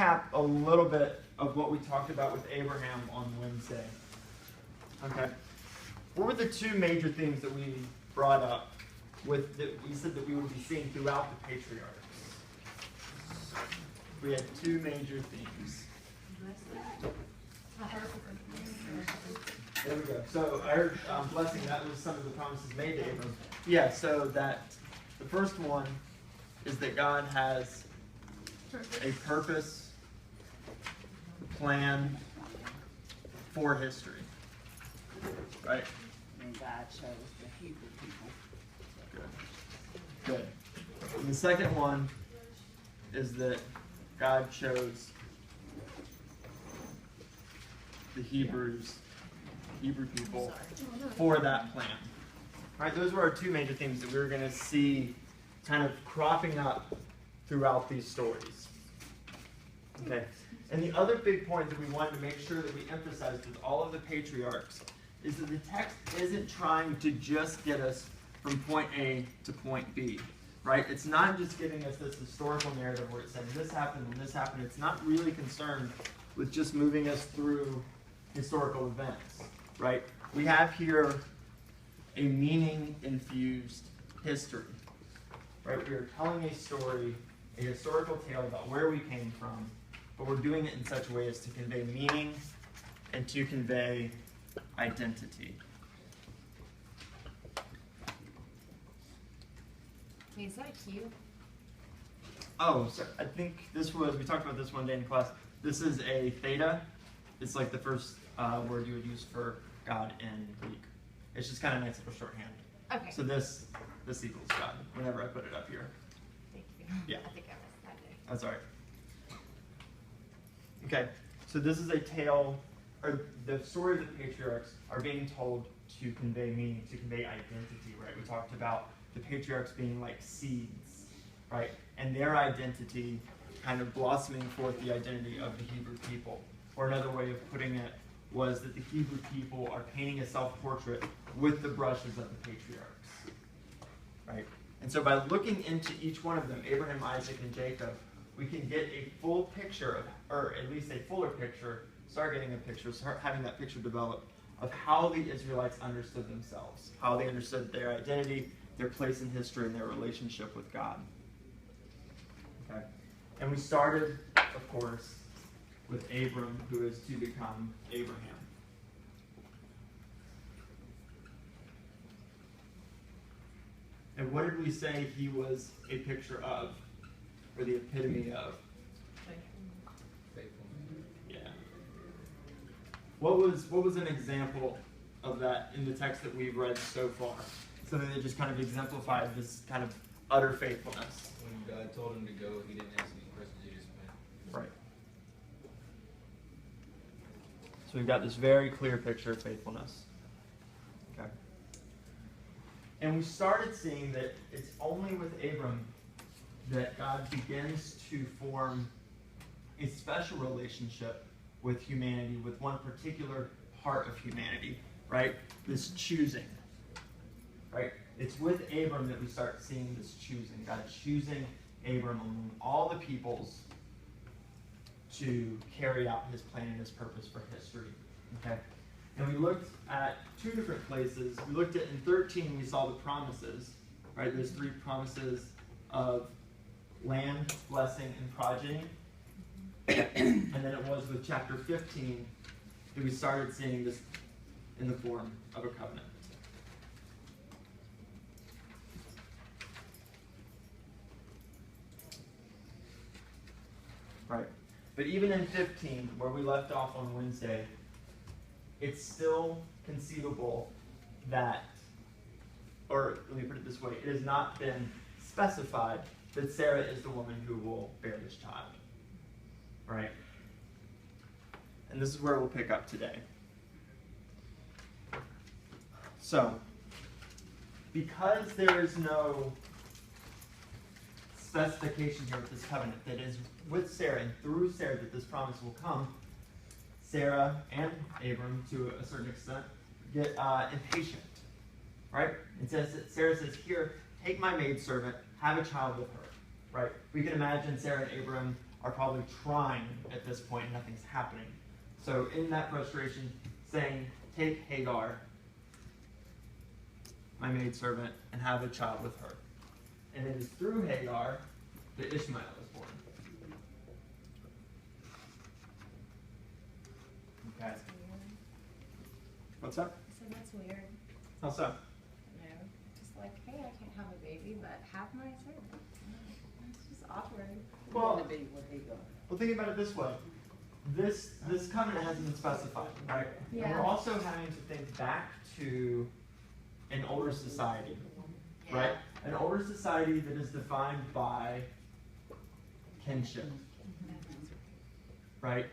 recap a little bit of what we talked about with Abraham on Wednesday. Okay. What were the two major themes that we brought up with that we said that we would be seeing throughout the patriarchs? We had two major themes. There we go. So I heard blessing, that was some of the promises made to Abram. Yeah, so that the first one is that God has a purpose, a plan for history. Right? And God chose the Hebrew people. Good. And the second one is that God chose the Hebrew people for that plan. All right, those were our two major themes that we were going to see kind of cropping up throughout these stories. Okay, and the other big point that we wanted to make sure that we emphasized with all of the patriarchs is that the text isn't trying to just get us from point A to point B, right? It's not just giving us this historical narrative where it's saying this happened and this happened. It's not really concerned with just moving us through historical events, right? We have here a meaning-infused history, right? We are telling a story, a historical tale about where we came from, but we're doing it in such a way as to convey meaning and to convey identity. Wait, is that a cue? Oh, so I think this was, we talked about this one day in class. This is a theta. It's like the first word you would use for God in Greek. It's just kind of nice little shorthand. Okay. So this equals God whenever I put it up here. Thank you. Yeah. I think I missed that day. That's all right. Okay, so this is a tale, or the story of the patriarchs are being told to convey meaning, to convey identity, right? We talked about the patriarchs being like seeds, right? And their identity kind of blossoming forth the identity of the Hebrew people. Or another way of putting it was that the Hebrew people are painting a self-portrait with the brushes of the patriarchs, right? And so by looking into each one of them, Abraham, Isaac, and Jacob, we can get a full picture of, or at least a fuller picture, start getting a picture, start having that picture develop of how the Israelites understood themselves, how they understood their identity, their place in history, and their relationship with God. Okay, and we started, of course, with Abram, who is to become Abraham. And what did we say he was a picture of, or the epitome of? Yeah. What was an example of that in the text that we've read so far? Something that just kind of exemplified this kind of utter faithfulness. When God told him to go, he didn't ask any questions, he just went. Right. So we've got this very clear picture of faithfulness. Okay. And we started seeing that it's only with Abram that God begins to form a special relationship with humanity, with one particular part of humanity, right? This choosing, right? It's with Abram that we start seeing this choosing. God choosing Abram among all the peoples to carry out his plan and his purpose for history, okay? And we looked at two different places. We looked at in 13, we saw the promises, right? There's three promises of land, blessing, and progeny. And then it was with chapter 15 that we started seeing this in the form of a covenant. Right. But even in 15, where we left off on Wednesday, it's still conceivable that, or let me put it this way, it has not been specified that Sarah is the woman who will bear this child. Right? And this is where we'll pick up today. So, because there is no specification here with this covenant that is with Sarah and through Sarah that this promise will come, Sarah and Abram, to a certain extent, get impatient. Right? It says that Sarah says, here, take my maidservant, have a child with her. Right? We can imagine Sarah and Abram are probably trying at this point and nothing's happening. So in that frustration, saying, take Hagar, my maidservant, and have a child with her. And it is through Hagar that Ishmael is born. Okay. That's weird. What's up? I said that's weird. How so? No, just like, hey, I can't have a baby, but have my servant. It's just awkward. Well, To be with Hagar. well, think about it this way. This covenant hasn't been specified, right? And Yeah. we're also having to think back to an older society, right? An older society that is defined by kinship, right?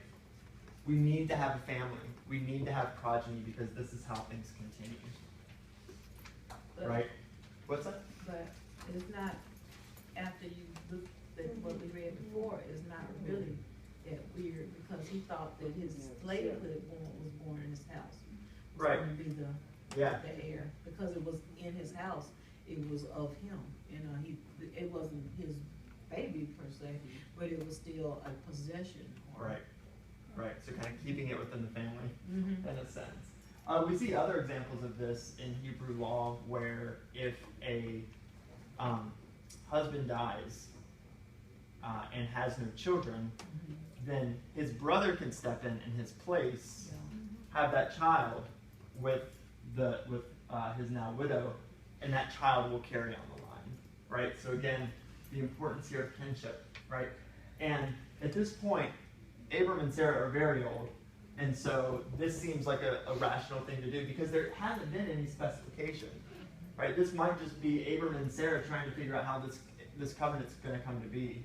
We need to have a family. We need to have progeny because this is how things continue, right? What's that? But it's not, after you look at what we read before, it's not really that weird, because he thought that his slavehood was born in his house. Was Right. gonna be the Yeah. heir, because it was in his house, it was of him, it wasn't his baby per se, but it was still a possession. Right. Right. So kind of keeping it within the family. Mm-hmm. In a sense. We see other examples of this in Hebrew law where if a husband dies and has no children, then his brother can step in his place, have that child with his now widow, and that child will carry on the line, right? So again, the importance here of kinship, right? And at this point, Abram and Sarah are very old, and so this seems like a rational thing to do because there hasn't been any specification, right? This might just be Abram and Sarah trying to figure out how this covenant's going to come to be,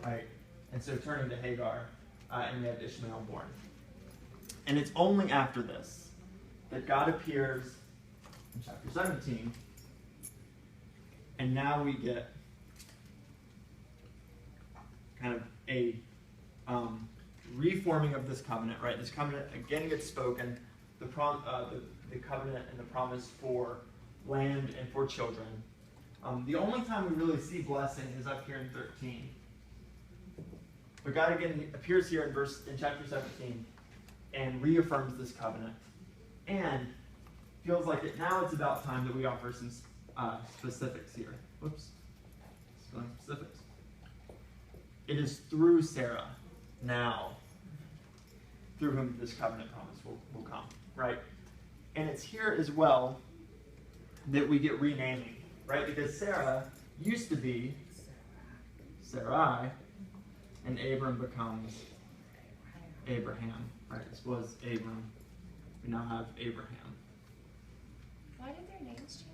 right? And so turning to Hagar, and we have Ishmael born. And it's only after this that God appears in chapter 17, and now we get kind of a reforming of this covenant, right? This covenant again gets spoken, the covenant and the promise for land and for children. The only time we really see blessing is up here in 13. But God again appears here in chapter 17 and reaffirms this covenant. And feels like now it's about time that we offer some specifics here. Whoops. Spelling specifics. It is through Sarah now through whom this covenant promise will come, right? And it's here as well that we get renaming, right? Because Sarah used to be Sarai, and Abram becomes Abraham, right? This was Abram. We now have Abraham. Why did their names change?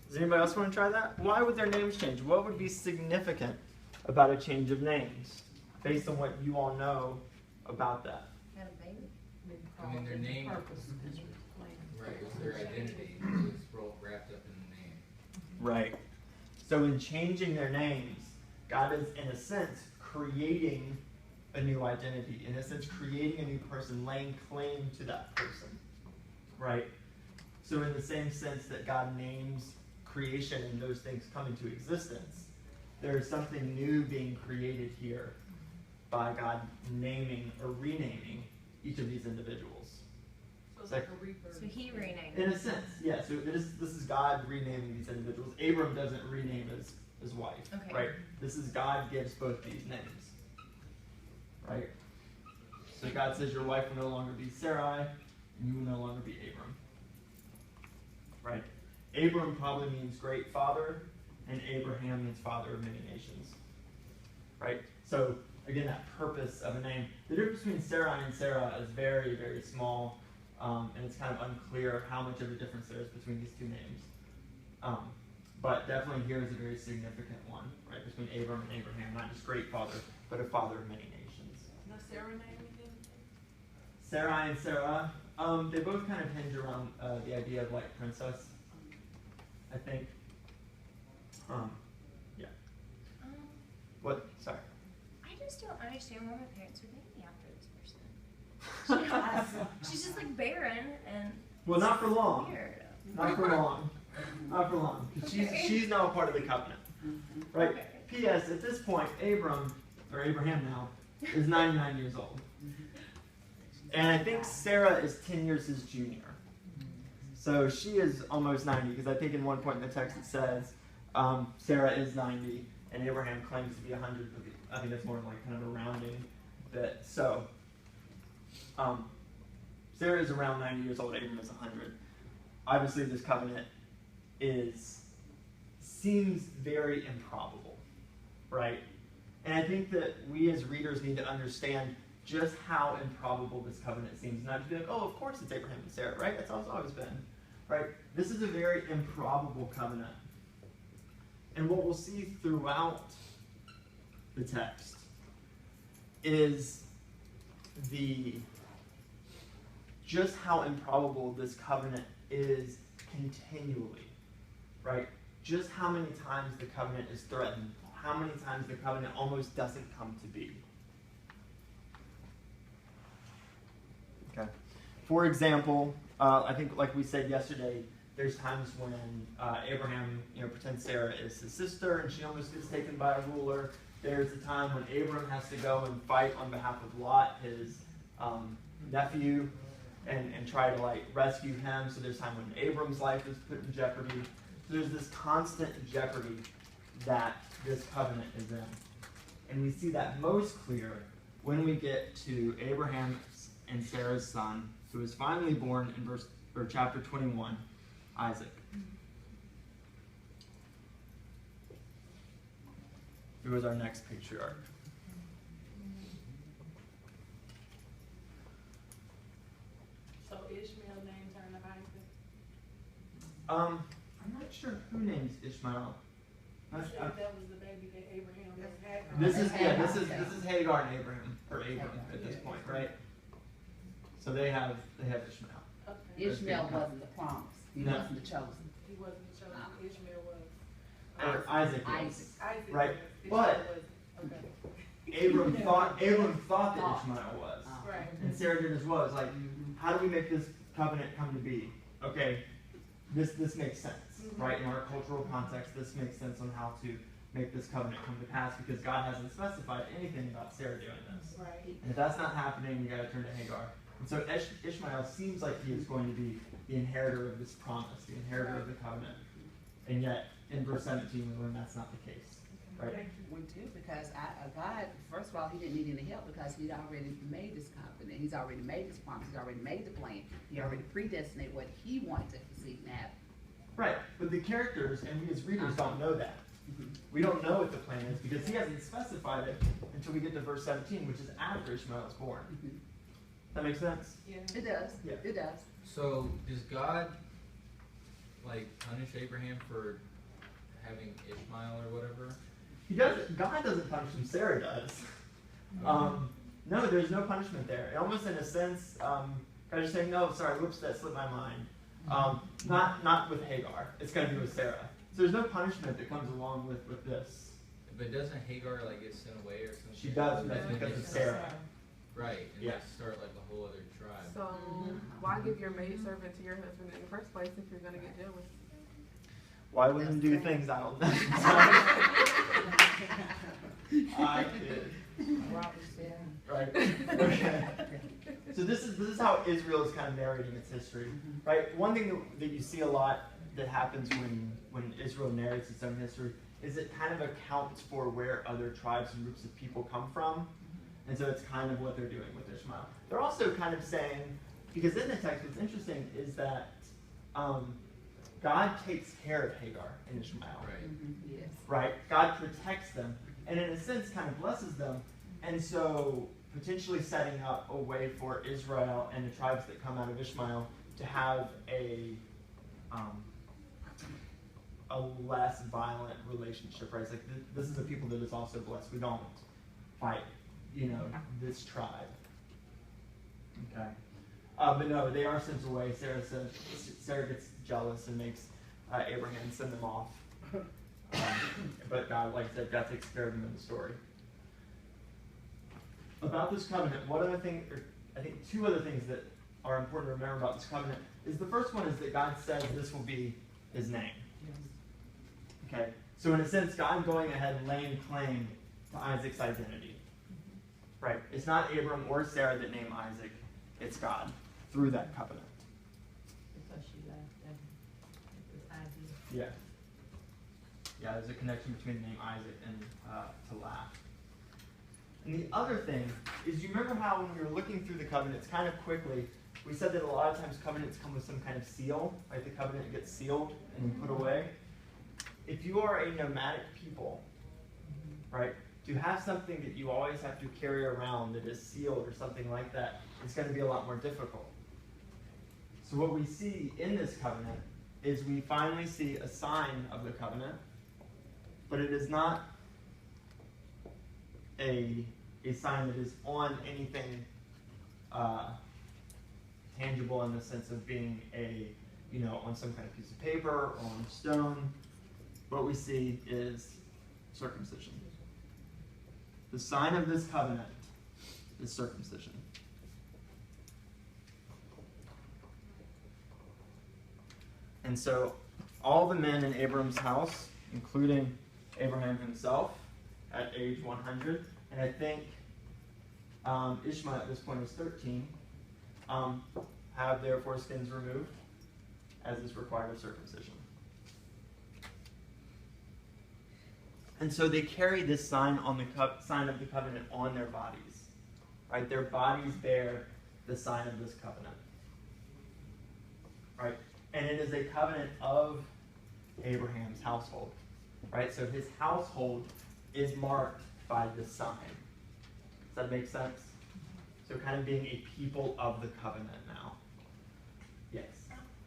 Does anybody else want to try that? Why would their names change? What would be significant about a change of names based on what you all know about that? Had a baby. I mean, their name- Purpose. Right, it was their identity. It was wrapped up in the name. Right. So in changing their names, God is, in a sense, creating a new identity. In a sense, creating a new person, laying claim to that person. Right? So in the same sense that God names creation and those things come into existence, there is something new being created here by God naming or renaming each of these individuals. So it's like a rebirth. So he renamed. In a sense, yeah. So this is God renaming these individuals. Abram doesn't rename his wife, Okay. right? This is God gives both these names, right? So God says your wife will no longer be Sarai, and you will no longer be Abram, right? Abram probably means great father, and Abraham means father of many nations, right? So again, that purpose of a name. The difference between Sarai and Sarah is very, very small. And it's kind of unclear how much of a difference there is between these two names. But definitely here is a very significant one, right, between Abram and Abraham, not just great father, but a father of many nations. The Sarah name again? Sarai and Sarah, they both kind of hinge around the idea of like princess, I think. Yeah. What? Sorry. I just don't understand why my parents would name me after this person. She's just like barren and. Well, not for long. Weird. Not for long. Not for long. 'Cause she's now a part of the covenant, right? Okay. P.S. At this point, Abraham now, is 99 years old. And I think Sarah is 10 years his junior. So she is almost 90, because I think in one point in the text it says Sarah is 90, and Abraham claims to be 100. But I think that's more like kind of a rounding bit. So Sarah is around 90 years old, Abraham is 100. Obviously, this covenant seems very improbable, right? And I think that we as readers need to understand just how improbable this covenant seems. Not to be like, oh, of course it's Abraham and Sarah, right? That's how it's always been, right? This is a very improbable covenant. And what we'll see throughout the text is just how improbable this covenant is continually, right? Just how many times the covenant is threatened, how many times the covenant almost doesn't come to be. Okay. For example, I think like we said yesterday, there's times when Abraham, pretends Sarah is his sister and she almost gets taken by a ruler. There's a time when Abram has to go and fight on behalf of Lot, his nephew, and try to rescue him. So there's time when Abram's life is put in jeopardy. So there's this constant jeopardy that this covenant is in. And we see that most clear when we get to Abraham and Sarah's son, who is finally born in chapter 21, Isaac. Who was our next patriarch? So Ishmael named her Isaac. I'm not sure who names Ishmael. You said that was the baby that Abraham had. This is Hagar and Abraham, or Abram at this point, right? So they have Ishmael. Okay. Ishmael wasn't the promise. He No. wasn't the chosen. He wasn't the chosen. Ishmael was. Or Isaac is. Isaac. Isaac Right. was. But- Ishmael was. Okay. Abram thought that Ishmael was. Right. And Sarah did as well. It's like, how do we make this covenant come to be? Okay, this makes sense, right? In our cultural context, this makes sense on how to make this covenant come to pass, because God hasn't specified anything about Sarah doing this. Right. And if that's not happening, you got to turn to Hagar. And so Ishmael seems like he is going to be the inheritor of this promise, the inheritor of the covenant. And yet, in verse 17, we learn that's not the case, right? We do, because God, first of all, he didn't need any help because he'd already made this covenant. He's already made this promise. He's already made the plan. He already predestinated what he wanted to succeed and happen. Right, but the characters and we as readers don't know that. We don't know what the plan is because he hasn't specified it until we get to verse 17, which is after Ishmael is born. That makes sense? Yeah. It does. Yeah. It does. So does God punish Abraham for having Ishmael or whatever? He doesn't. God doesn't punish him. Sarah does. No, there's no punishment there. Almost in a sense, God is saying, "No, sorry, whoops, that slipped my mind." Not with Hagar. It's going to be with Sarah. So there's no punishment that comes along with this. But doesn't Hagar get sent away or something? She does, but that's because of Sarah. Right, and Yeah. they start a whole other tribe. So why give your maidservant to your husband in the first place if you're gonna get jealous? Why women do things I don't know. I kid. Right. Okay. So this is how Israel is kind of narrating its history, right? One thing that you see a lot that happens when Israel narrates its own history is it kind of accounts for where other tribes and groups of people come from, and so it's kind of what they're doing with Ishmael. They're also kind of saying, because in the text, what's interesting is that God takes care of Hagar and Ishmael. Right. Yes. Right? God protects them, and in a sense kind of blesses them, and so potentially setting up a way for Israel and the tribes that come out of Ishmael to have a less violent relationship, right? It's like this is a people that is also blessed. We don't fight, this tribe. Okay. But no, they are sent away. Sarah gets jealous and makes Abraham send them off. But God, like I said, God takes care of them in the story. About this covenant, I think two other things that are important to remember about this covenant is the first one is that God says this will be his name. Okay, So in a sense, God going ahead and laying claim to Isaac's identity. Right? It's not Abram or Sarah that name Isaac. It's God through that covenant. Because she left them. It was Isaac. Yeah. Yeah, there's a connection between the name Isaac and to laugh. And the other thing is, you remember how when we were looking through the covenants kind of quickly, we said that a lot of times covenants come with some kind of seal, right? The covenant gets sealed and put away. If you are a nomadic people, right, to have something that you always have to carry around that is sealed or something like that, it's going to be a lot more difficult. So what we see in this covenant is we finally see a sign of the covenant, but it is not a sign that is on anything tangible in the sense of being on some kind of piece of paper or on stone. What we see is circumcision. The sign of this covenant is circumcision. And so all the men in Abram's house, including Abraham himself at age 100, and I think Ishmael at this point is 13, have their foreskins removed, as is required of circumcision. And so they carry this sign on the sign of the covenant on their bodies, right? Their bodies bear the sign of this covenant, right? And it is a covenant of Abraham's household, right? So his household is marked by this sign. Does that make sense? So kind of being a people of the covenant now. Yes.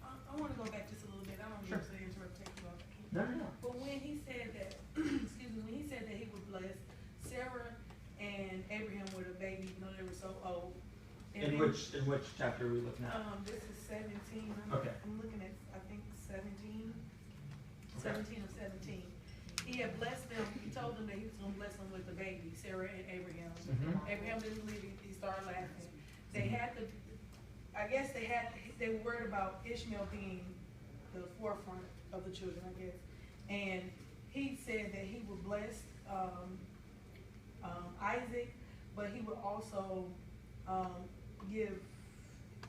I want to go back just a little bit. I don't Sure. mean to interrupt, take you off. No. But when he said that, excuse me, when he said that he would bless Sarah and Abraham with a baby, even though they were so old. And In then, which chapter are we looking at? This is 17. Okay. I'm looking at, I think, 17. Okay. 17 or 17. He had blessed them. He told them that he was going to bless them with the baby, Sarah and Abraham. Mhm. Abraham didn't believe it. He started laughing. They had to, I guess they were worried about Ishmael being the forefront of the children, I guess. And he said that he would bless Isaac, but he would also give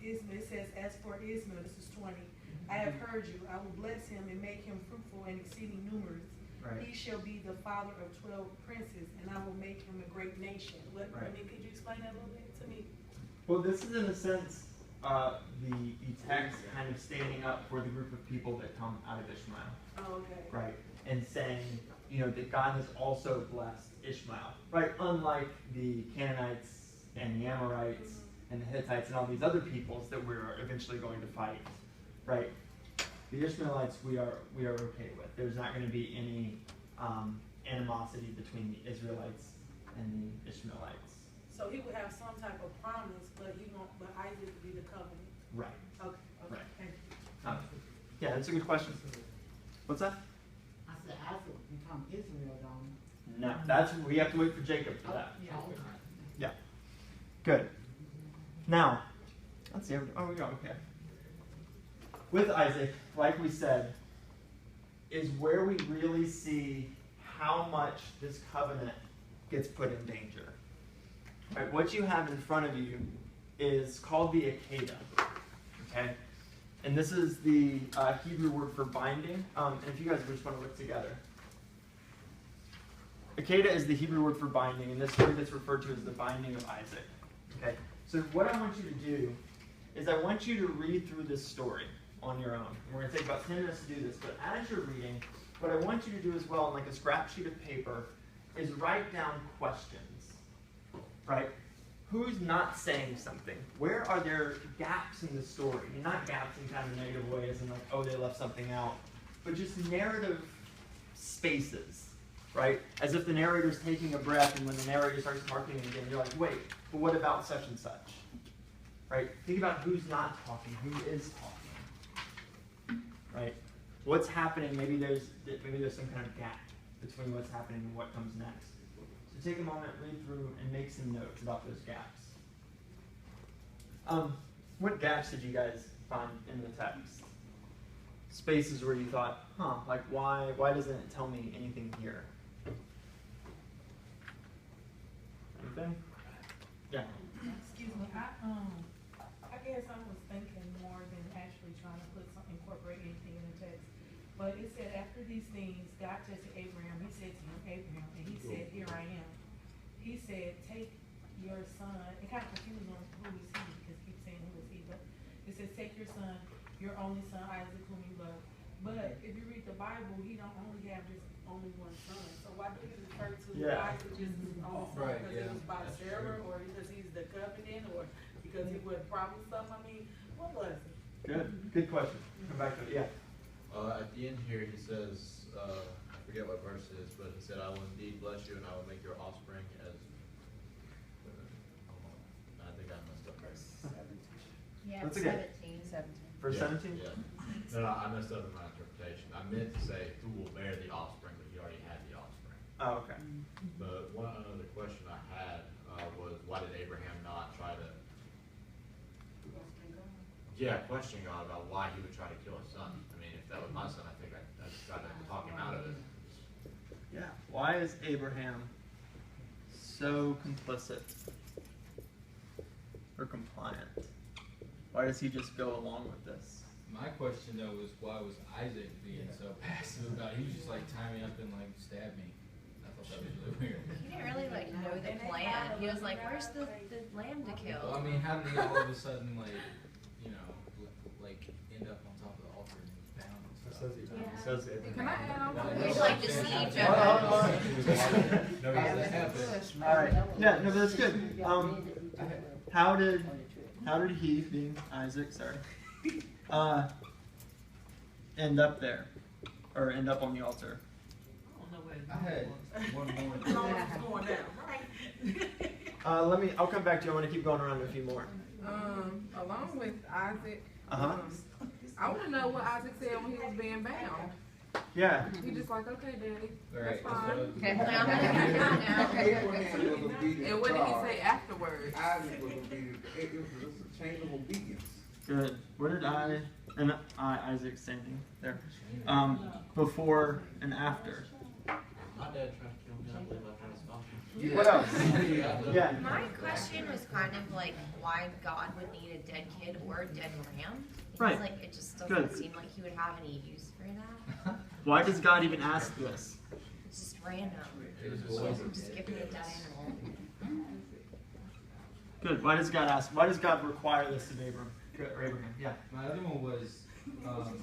Ishmael. It says, as for Ishmael, this is 20, I have heard you. I will bless him and make him fruitful and exceeding numerous. Right. He shall be the father of 12 princes, and I will make him a great nation. Right. Could you explain that a little bit to me? Well, this is in a sense the text kind of standing up for the group of people that come out of Ishmael, Oh, okay. right? And saying, that God has also blessed Ishmael, right? Unlike the Canaanites and the Amorites and the Hittites and all these other peoples that we're eventually going to fight, right? The Ishmaelites we are okay with. There's not going to be any animosity between the Israelites and the Ishmaelites. So he would have some type of promise, but Isaac would be the covenant. Right. Okay. Right. Thank you. Yeah, that's a good question. What's that? I said Isaac become Israel, don't No, we have to wait for Jacob for that. Yeah. Good. Now, let's see. Oh, we go. Okay. With Isaac, like we said, is where we really see how much this covenant gets put in danger. Right, what you have in front of you is called the Akedah. Okay? And this is the Hebrew word for binding. And if you guys just want to look together. Akedah is the Hebrew word for binding, and this word gets referred to as the binding of Isaac. Okay? So what I want you to do is I want you to read through this story on your own. We're going to take about 10 minutes to do this, but as you're reading, what I want you to do as well, on like a scrap sheet of paper, is write down questions. Right? Who's not saying something? Where are there gaps in the story? And not gaps in kind of negative ways and like, oh, they left something out, but just narrative spaces, right? As if the narrator's taking a breath, and when the narrator starts talking again, you're like, wait, but what about such and such? Right? Think about who's not talking, who is talking. Right? What's happening? Maybe there's some kind of gap between what's happening and what comes next. So take a moment, read through, and make some notes about those gaps. What gaps did you guys find in the text? spaces where you thought, huh, like why doesn't it tell me anything here? Anything? Yeah. Excuse me, I guess I was thinking more than actually trying to incorporate anything in the text. But it said, after these things, God tested Abraham. He said to him, Abraham, and he said, here I am. He said, take your son. It kind of confused on who is he, because he keeps saying who is he. But it says, take your son, your only son, Isaac, whom you love. But if you read the Bible, he don't only have just only one son. So why did he refer to Isaac just his only son? Right, Because yeah. it was by That's Sarah, true. or because he's the covenant, or because he would promise something? I mean, what was it? Good question. Come back to it. Yeah. At the end here, he says, I forget what verse it is, but he said, I will indeed bless you and I will make your offspring as, I think I messed up. Yeah, That's okay. 17. Verse Yeah, 17? Yeah. No, I messed up in my interpretation. I meant to say, who will bear the offspring, but he already had the offspring. Oh, okay. But one other question I had was, why did Abraham not try to, question God about why he would try to kill his son? I mean, if that was my son, I think I'd try to talk him out of it. Yeah. Why is Abraham so complicit or compliant? Why does he just go along with this? My question though was, why was Isaac being so passive about it? He was just like, tie me up and like stab me. I thought that was really weird. He didn't really like know the plan. He was like, "Where's the lamb to kill?" Well, I mean, how did he all of a sudden like, you know, like end up on top of the altar and he was bound and stuff? He says it. Can I add on to He's this? like deceived Hold on, hold on. No, that happened. All right. Yeah. No, but that's good. How did he, being Isaac, end up there, or end up on the altar? I don't know where. I had one more. As long as it's going down, right? I'll come back to you. I want to keep going around a few more. Along with Isaac, Uh-huh. I want to know what Isaac said when he was being bound. Yeah. He just like, okay, Daddy, Right. that's fine. Abraham was obedient And what did he God. say afterwards? Isaac was obedient. It was a chain of obedience. Good. What did Isaac standing there, before and after? My dad tried to kill me, I believe I tried to stop him. What else? Yeah. My question was kind of like why God would need a dead kid or a dead ram. Because Right. like it just doesn't Good. seem like he would have any use for that. Why does God even ask this? It's just random. It was always Just give me a dead animal. Good. Why does God require this of Abraham? Good. Or Abraham. Yeah. My other one was,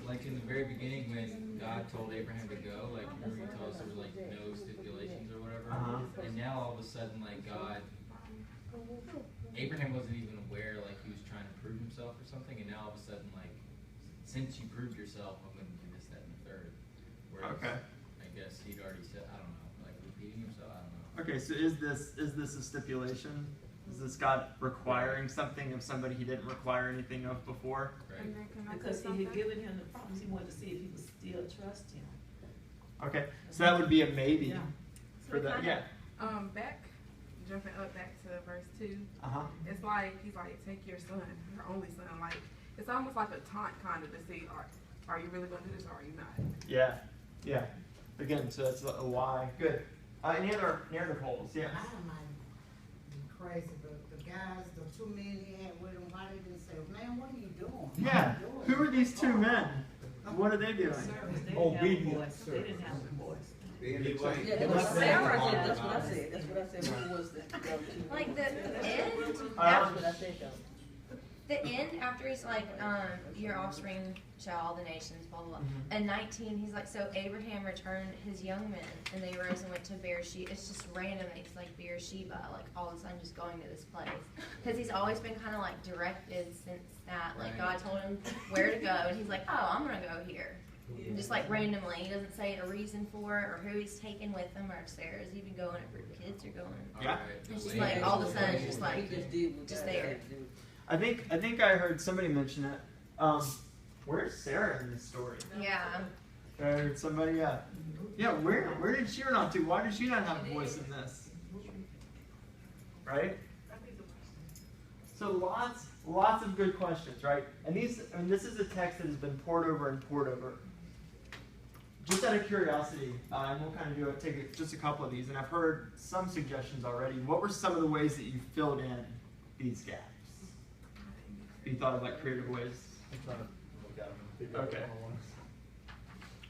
like in the very beginning when God told Abraham to go, like remember he told us there was like no stipulations or whatever, Uh-huh. and now all of a sudden like God, Abraham wasn't even aware like he was trying to prove himself or something, and now all of a sudden like, since you proved yourself, I'm going to do this, that, and the third. Whereas, Okay. I guess he'd already said, I don't know, like repeating himself, I don't know. Okay. So is this a stipulation? Is this God requiring something of somebody he didn't require anything of before? Right. And then can I say Because he something? had given him the promise, he wanted to see if he would still trust him. Okay. So that would be a maybe Yeah. for that. Yeah. Jumping up back to verse 2, Uh huh. it's like, he's like, take your son, your only son, like, it's almost like a taunt kind of to see, are you really going to do this or are you not? Yeah. Yeah. Again, so that's a why. Good. Any other polls? Yeah. I don't mind crazy, but the guys, the two men he had with him, why they didn't say, man, what are you doing? Yeah. What are you Who are these two men? What are they doing? They didn't have a voice. They didn't have a voice. They in the chain. Yeah, it was Sarah said, that's what I said, that's what I said, who was the go-to? Like the end, That's what I said though. the end after he's like, your offspring shall all the nations, blah, blah, blah. And 19, he's like, so Abraham returned his young men, and they rose and went to Beersheba. It's just random. It's like Beersheba, like all of a sudden just going to this place. Because he's always been kind of like directed since that. Like God told him where to go, and he's like, oh, I'm going to go here. And just like randomly. He doesn't say a reason for it, or who he's taking with him, or if Sarah's even going, if her kids are going. Yeah. It's just like all of a sudden, it's just He like, just did what just God there. had to do. I think I heard somebody mention it. Where's Sarah in this story? yeah. I heard somebody. Yeah. Where did she run off to? Why did she not have a voice in this? Right. So lots of good questions, right? And this is a text that has been poured over and poured over. Just out of curiosity, and we'll kind of take just a couple of these, and I've heard some suggestions already. What were some of the ways that you filled in these gaps? You thought of like creative ways? I'm trying to look at them and figure out Okay. what I want.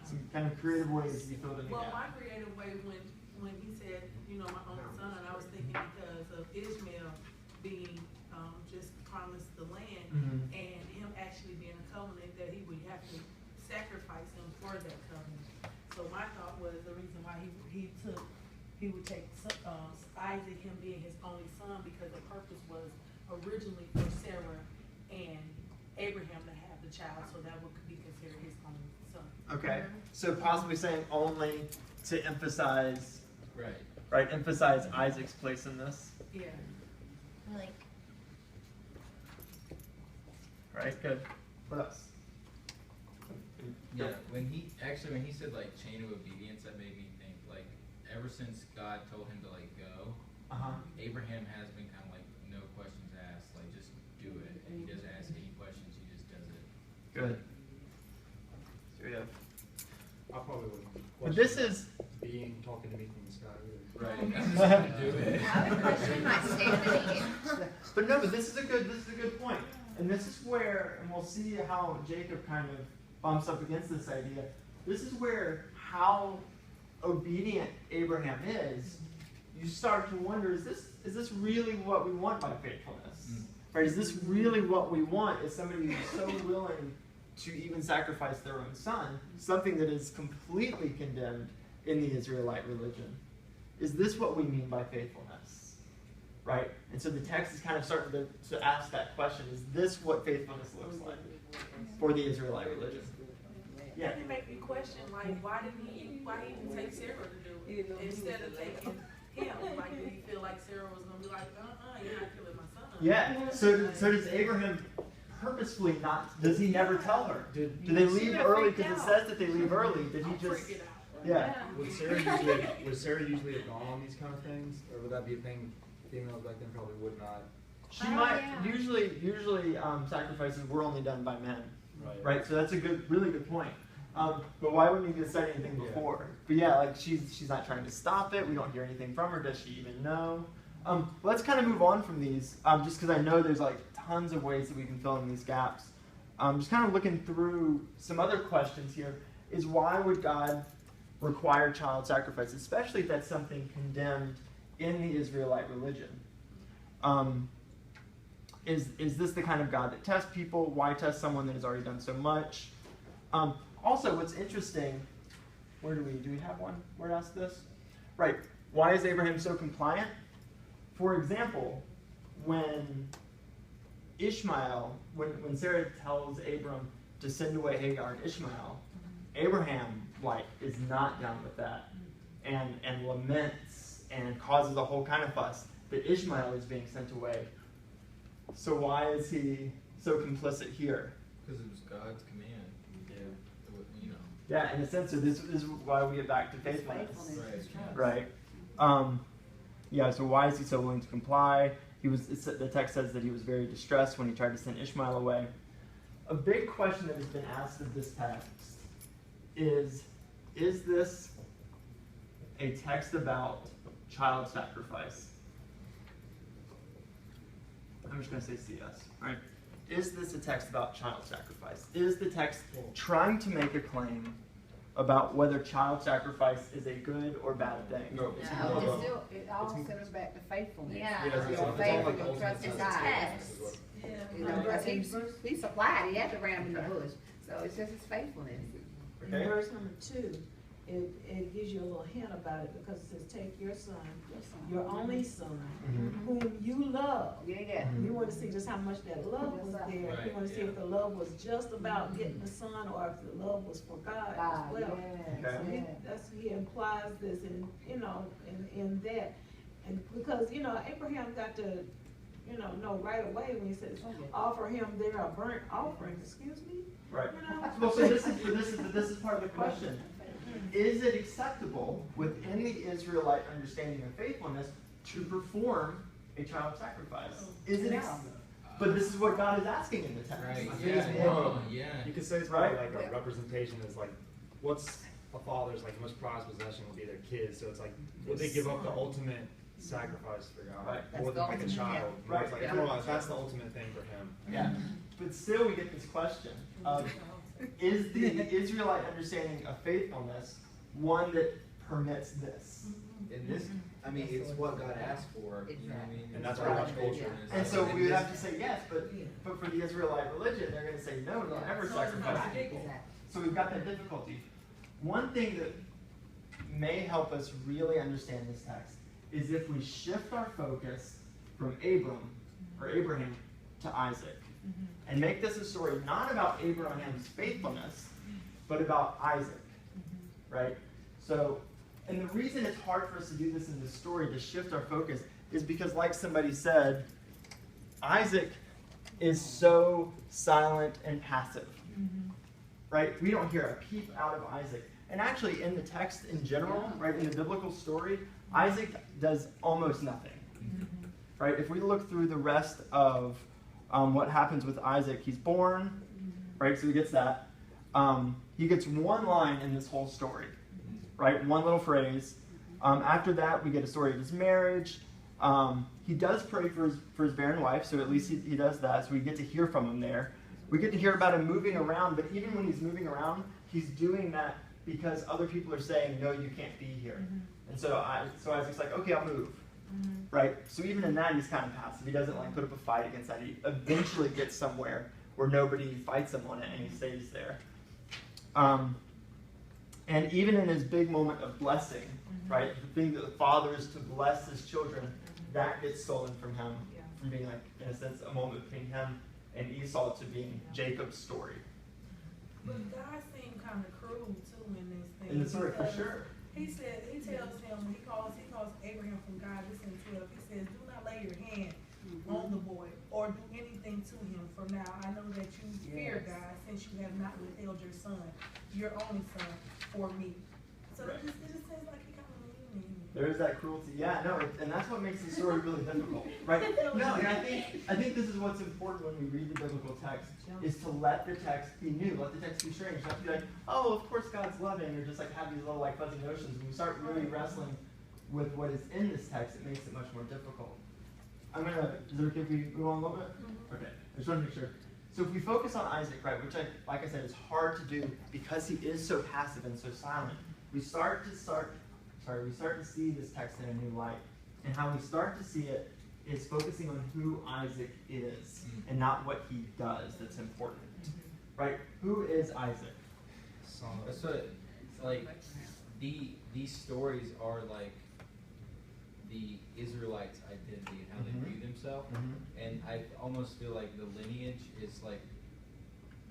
Some kind of creative ways you filled in the Well, gap. my creative way when he said, you know, my only son, I was thinking because of Ishmael being just promised the land Mhm. and him actually being a covenant that he would have to sacrifice him for that covenant. So my thought was the reason why he would take Isaac, him being his only son, because the purpose was originally for Sarah and Abraham to have the child, so that would be considered his only son. Okay, so possibly saying only to emphasize, Right. emphasize Isaac's place in this, Yeah. Like, right? Good. What else? Yeah, when he said like chain of obedience, that made me think like ever since God told him to like go, Abraham has been kind of like no questions asked, like just do it, and he doesn't ask any questions, he just does it. Good. So we have. I probably wouldn't. But this is. Being talking to me from the sky. Right. Do it. I would question my standing. But no, but this is a good point, and this is where, and we'll see how Jacob kind of bumps up against this idea. This is where how obedient Abraham is. You start to wonder: is this really what we want by faithfulness? Right? Is this really what we want? Is somebody who's so willing to even sacrifice their own son, something that is completely condemned in the Israelite religion? Is this what we mean by faithfulness? Right? And so the text is kind of starting to ask that question. Is this what faithfulness looks like for the Israelite religion? Yeah. It make me question, like, why he didn't take Sarah to do it instead of taking him? Like, did he feel like Sarah was gonna be like, you're not killing my son? Yeah. So does Abraham purposefully not? Does he never tell her? Do they leave early because it says that they leave early? Did he just? Yeah. Would Sarah usually have gone on these kind of things, or would that be a thing females back then probably would not? She might. Usually, sacrifices were only done by men. Right. So that's a really good point. But why wouldn't he have said anything before? But yeah, like she's not trying to stop it. We don't hear anything from her. Does she even know? Let's kind of move on from these, just because I know there's like tons of ways that we can fill in these gaps. Just kind of looking through some other questions here is why would God require child sacrifice, especially if that's something condemned in the Israelite religion? Is this the kind of God that tests people? Why test someone that has already done so much? Also, what's interesting, do we have one where to ask this? Right, why is Abraham so compliant? For example, when Ishmael, when Sarah tells Abram to send away Hagar and Ishmael, Abraham is not down with that and laments and causes a whole kind of fuss that Ishmael is being sent away. So why is he so complicit here? Because it was God's command. You know. Yeah, in a sense, so this is why we get back to faithfulness. Right. Yeah, so why is he so willing to comply? The text says that he was very distressed when he tried to send Ishmael away. A big question that has been asked of this text is this a text about child sacrifice? I'm just going to say CS, right? Is this a text about child sacrifice? Is the text trying to make a claim about whether child sacrifice is a good or bad thing? No. It all centers back to faithfulness. Yeah. Your faith and your trust in It's a God. test. You know, because he supplied, he had to ram in the bush. So it's just his faithfulness. In verse number 2, it gives you a little hint about it because it says, take your son, your only son, whom you love. Yeah. You want to see just how much that love was there. You want to see if the love was just about getting the son or if the love was for God as well. So he implies this in that. And because, Abraham got to, know right away when he says, offer him there a burnt offering. Excuse me? Right. Well, so this is part of the question. Is it acceptable within the Israelite understanding of faithfulness to perform a child sacrifice? Is it? But this is what God is asking in the text. Right. I think it's more, Yeah. you could say it's Right? probably like a representation is like, what's a father's like most prized possession will be their kids. So it's like, would they give up the ultimate sacrifice for God? Right. More than like a child. Right. It's like, Yeah. come on, that's the ultimate thing for him. Yeah. But still we get this question of, is the Israelite understanding of faithfulness one that permits this? And this, I mean, it's what God asked for, you know what I mean? And that's It's why God's God's culture. culture. And so we would have to say yes, but for the Israelite religion, they're going to say no, don't ever sacrifice people. So we've got that difficulty. One thing that may help us really understand this text is if we shift our focus from Abraham to Isaac, and make this a story not about Abraham's faithfulness, but about Isaac, right? So, and the reason it's hard for us to do this in this story, to shift our focus, is because, like somebody said, Isaac is so silent and passive, right? We don't hear a peep out of Isaac. And actually, in the text in general, right, in the biblical story, Isaac does almost nothing, right? If we look through the rest of what happens with Isaac, he's born, right? So he gets that. He gets one line in this whole story, right? One little phrase. After that, we get a story of his marriage. He does pray for his barren wife, so at least he does that. So we get to hear from him there. We get to hear about him moving around, but even when he's moving around, he's doing that because other people are saying, no, you can't be here. And so Isaac's like, okay, I'll move. Right? So even in that, he's kind of passive. He doesn't like put up a fight against that. He eventually gets somewhere where nobody fights him on it, and he stays there. And even in his big moment of blessing, right, the thing that the father is to bless his children, that gets stolen from him, from being like, in a sense, a moment between him and Esau to being Jacob's story. But God seemed kind of cruel too in this thing. In the story, for because sure. He tells him, he calls Abraham from God, this in 12, he says, do not lay your hand on the boy or do anything to him, for now I know that you fear God, since you have not withheld your son, your only son, for me. So Right. it just seems like he kind of mean. There is that cruelty. Yeah, no, and that's what makes the story really difficult, right? No, and I think this is what's important when we read the biblical text, is to let the text be new, let the text be strange, not to be like, oh, of course God's loving, or just like have these little like fuzzy notions. When we start really wrestling with what is in this text, it makes it much more difficult. Is it okay if we move on a little bit? Okay, I just want to make sure. So if we focus on Isaac, right, which like I said, is hard to do because he is so passive and so silent, we start to see this text in a new light. And how we start to see it is focusing on who Isaac is and not what he does that's important. Right? Who is Isaac? That's what, like, these stories are like the Israelites' identity and how they view themselves. And I almost feel like the lineage is like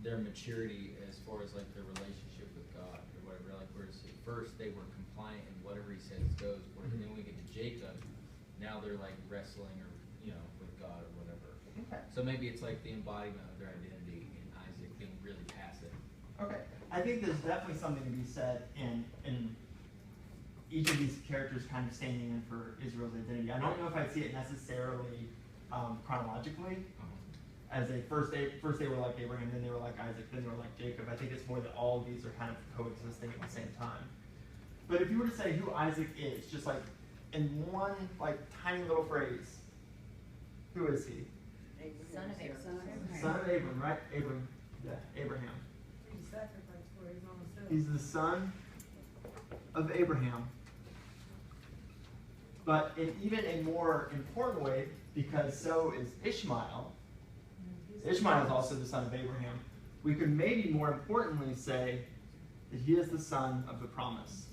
their maturity as far as like their relationship with God or whatever. Like, whereas at first they were compliant and whatever he says goes. Whereas then we get to Jacob, now they're like wrestling or with God or whatever. Okay. So maybe it's like the embodiment of their identity in Isaac being really passive. Okay. I think there's definitely something to be said in each of these characters kind of standing in for Israel's identity. I don't know if I'd see it necessarily chronologically, as first they were like Abraham, then they were like Isaac, then they were like Jacob. I think it's more that all of these are kind of coexisting at the same time. But if you were to say who Isaac is, just like in one like tiny little phrase, who is he? Son of Abraham. Son of Abram, right? Abraham. He sacrificed for his own self. He's the son of Abraham. But in even a more important way, because so is Ishmael. Ishmael is also the son of Abraham. We could maybe more importantly say that he is the son of the promise.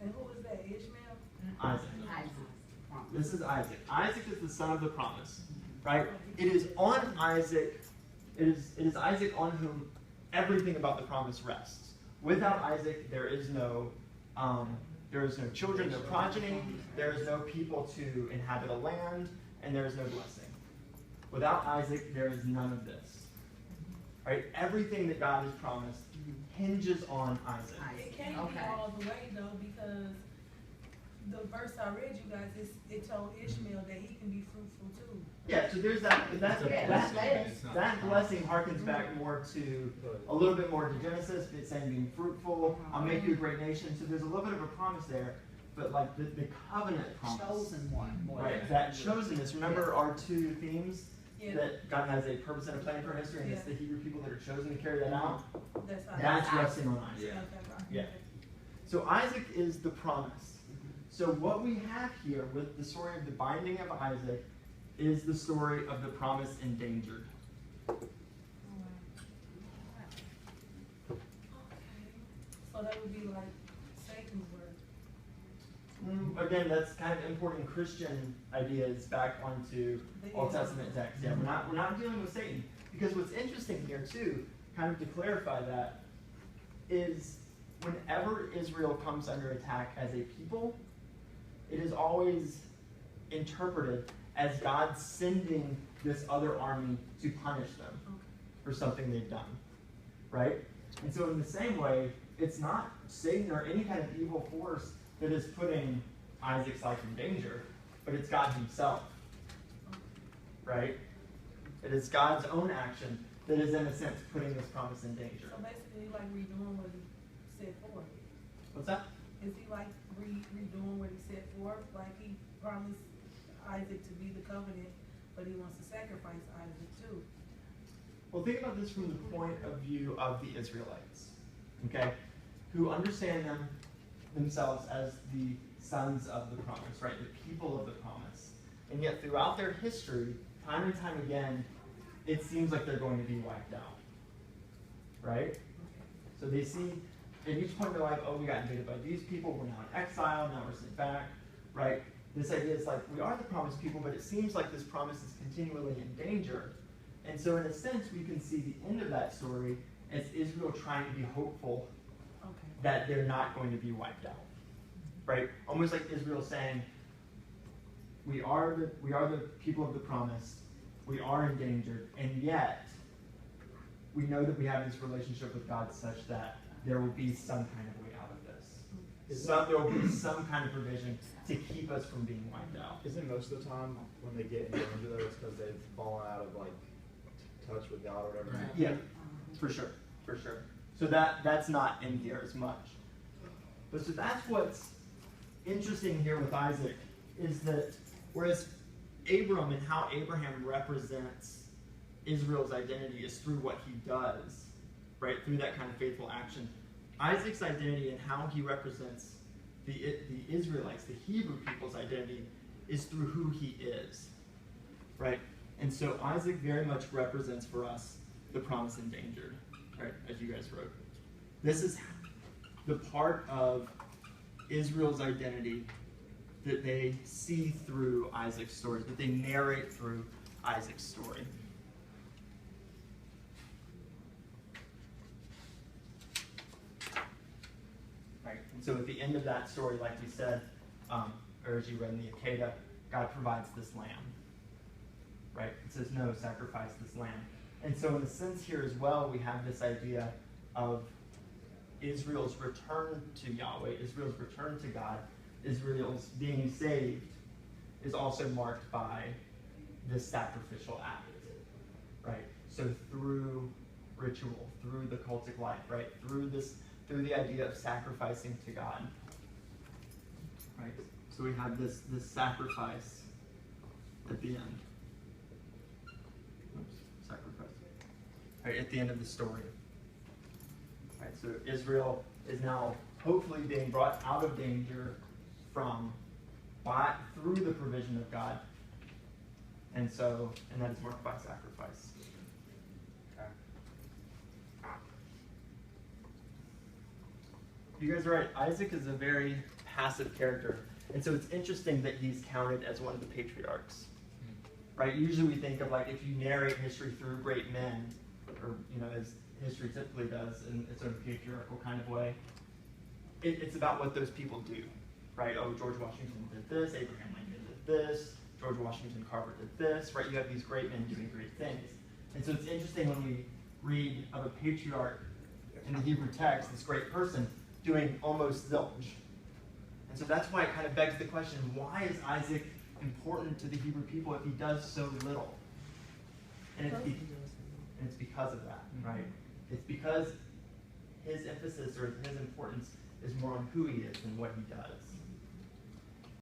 And who is that, Ishmael? Isaac. This is Isaac. Isaac is the son of the promise, right? It is on Isaac. It is Isaac on whom everything about the promise rests. Without Isaac, there is no children, no progeny. There is no people to inhabit a land, and there is no blessing. Without Isaac, there is none of this. Right? Everything that God has promised hinges on Isaac. It can't be all the way though, because the verse I read you guys, it told Ishmael that he can be fruitful too. Yeah, so there's that, but Yeah, that's that blessing harkens back more to a little bit more to Genesis. It's saying being fruitful, I'll make you a great nation. So there's a little bit of a promise there, but like the covenant promise. Chosen one. More Right, than- that chosenness. Remember our two themes? Yeah. That God has a purpose and a plan for history, and it's the Hebrew people that are chosen to carry that out. That's how. That's resting on Isaac. Yeah. Okay, right. Yeah. So Isaac is the promise. So what we have here with the story of the binding of Isaac is the story of the promise endangered. So that would be like Satan's word. Again, that's kind of importing Christian ideas back onto Old Testament texts. Yeah, we're not dealing with Satan. Because what's interesting here too, kind of to clarify that, is whenever Israel comes under attack as a people, it is always interpreted as God sending this other army to punish them for something they've done. Right? And so in the same way, it's not Satan or any kind of evil force that is putting Isaac's life in danger, but it's God himself. Right? It is God's own action that is, in a sense, putting this promise in danger. So basically, he like redoing what he said forth. What's that? Is he like redoing what he said forth? Like he promised Isaac to be the covenant, but he wants to sacrifice Isaac too. Well, think about this from the point of view of the Israelites, okay, who understand themselves as the sons of the promise, right, the people of the promise. And yet throughout their history, time and time again, it seems like they're going to be wiped out, right? So they see at each point in their life, oh, we got invaded by these people, we're now in exile, now we're sent back, right? This idea is like, we are the promised people, but it seems like this promise is continually in danger. And so in a sense, we can see the end of that story as Israel trying to be hopeful that they're not going to be wiped out, right? Almost like Israel saying, we are the people of the promise, we are endangered, and yet we know that we have this relationship with God such that there will be some kind of way out of this. There will be some kind of provision to keep us from being wiped out. Isn't most of the time when they get in danger though, it's because they've fallen out of like touch with God or whatever? Right. Yeah, for sure. So that's not in here as much. But so that's what's interesting here with Isaac, is that whereas Abram and how Abraham represents Israel's identity is through what he does, right, through that kind of faithful action, Isaac's identity and how he represents the Israelites, the Hebrew people's identity, is through who he is, right? And so Isaac very much represents for us the promise endangered, right, as you guys wrote. This is the part of Israel's identity that they see through Isaac's story, that they narrate through Isaac's story. Right, and so at the end of that story, like we said, or as you read in the Akedah, God provides this lamb. Right? It says, no, sacrifice this lamb. And so in a sense here as well, we have this idea of Israel's return to Yahweh, Israel's return to God, Israel's being saved is also marked by this sacrificial act. Right? So through ritual, through the cultic life, right? Through the idea of sacrificing to God. Right? So we have this sacrifice at the end. Sacrifice. Right, at the end of the story. Right, so Israel is now hopefully being brought out of danger through the provision of God. And that is marked by sacrifice. Okay. You guys are right. Isaac is a very passive character. And so it's interesting that he's counted as one of the patriarchs. Right? Usually we think of like if you narrate history through great men, or as history typically does in its own patriarchal kind of way, it's about what those people do. Right? Oh, George Washington did this, Abraham Lincoln did this, George Washington Carver did this, right? You have these great men doing great things. And so it's interesting when we read of a patriarch in the Hebrew text, this great person, doing almost zilch. And so that's why it kind of begs the question, why is Isaac important to the Hebrew people if he does so little? And it's because of that, right? It's because his emphasis or his importance is more on who he is than what he does.